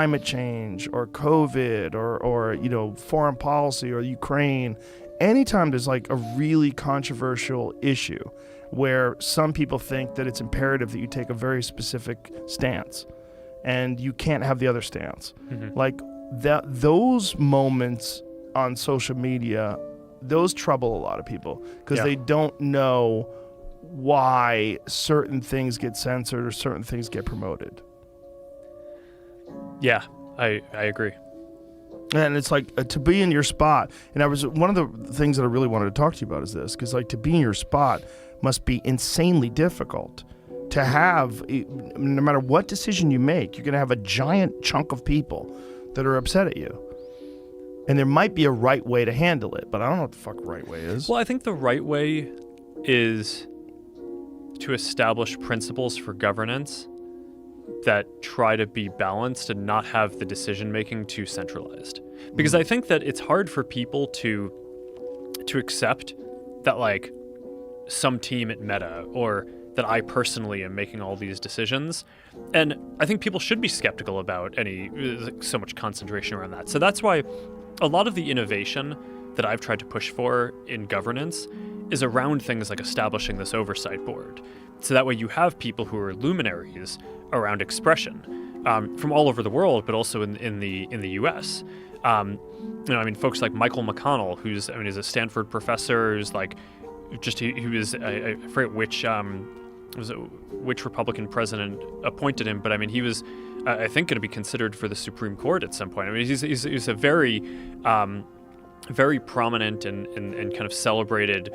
climate change or COVID or foreign policy or Ukraine, anytime there's like a really controversial issue where some people think that it's imperative that you take a very specific stance and you can't have the other stance. Mm-hmm. Like those moments on social media, those trouble a lot of people because they don't know why certain things get censored or certain things get promoted. Yeah, I agree. And it's like to be in your spot. And one of the things that I really wanted to talk to you about is this, because like to be in your spot must be insanely difficult. To have, no matter what decision you make, you're going to have a giant chunk of people that are upset at you. And there might be a right way to handle it, but I don't know what the fuck right way is. Well, I think the right way is to establish principles for governance that try to be balanced and not have the decision-making too centralized. Because I think that it's hard for people to accept that, like, some team at Meta or that I personally am making all these decisions. And I think people should be skeptical about so much concentration around that. So that's why a lot of the innovation that I've tried to push for in governance is around things like establishing this oversight board. So that way you have people who are luminaries around expression from all over the world, but also in the U.S. Folks like Michael McConnell, who's a Stanford professor, who's like, he was I forget which Republican president appointed him, but he was I think going to be considered for the Supreme Court at some point. He's a very very prominent and kind of celebrated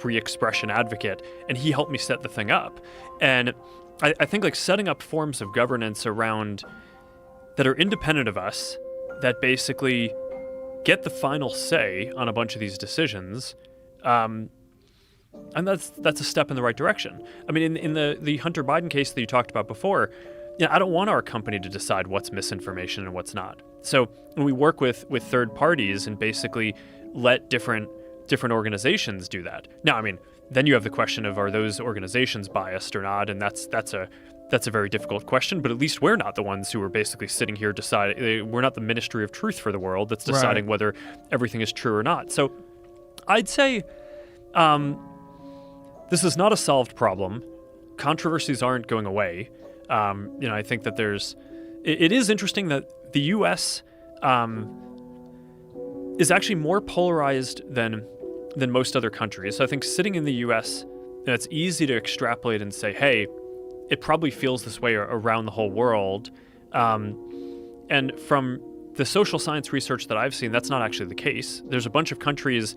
free expression advocate, and he helped me set the thing up. And I think like setting up forms of governance around that are independent of us, that basically get the final say on a bunch of these decisions, and that's a step in the right direction. In the Hunter Biden case that you talked about before, I don't want our company to decide what's misinformation and what's not. So when we work with third parties and basically let different organizations do that. Now, then you have the question of, are those organizations biased or not? And that's a very difficult question, but at least we're not the ones who are basically sitting here deciding. We're not the ministry of truth for the world that's deciding whether everything is true or not. So I'd say this is not a solved problem. Controversies aren't going away. I think that it is interesting that the U.S. Is actually more polarized than most other countries. So I think sitting in the U.S., it's easy to extrapolate and say, hey, it probably feels this way around the whole world. And from the social science research that I've seen, that's not actually the case. There's a bunch of countries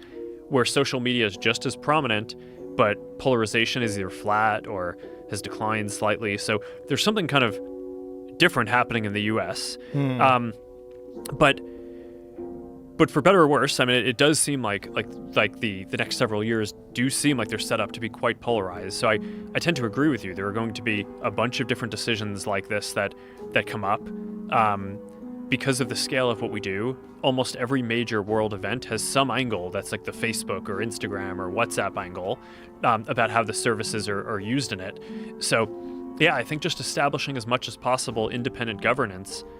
where social media is just as prominent, but polarization is either flat or has declined slightly. So there's something kind of different happening in the U.S. But for better or worse, it does seem like the next several years do seem like they're set up to be quite polarized. So I tend to agree with you. There are going to be a bunch of different decisions like this that come up. Because of the scale of what we do, almost every major world event has some angle that's like the Facebook or Instagram or WhatsApp angle about how the services are used in it. So yeah, I think just establishing as much as possible independent governance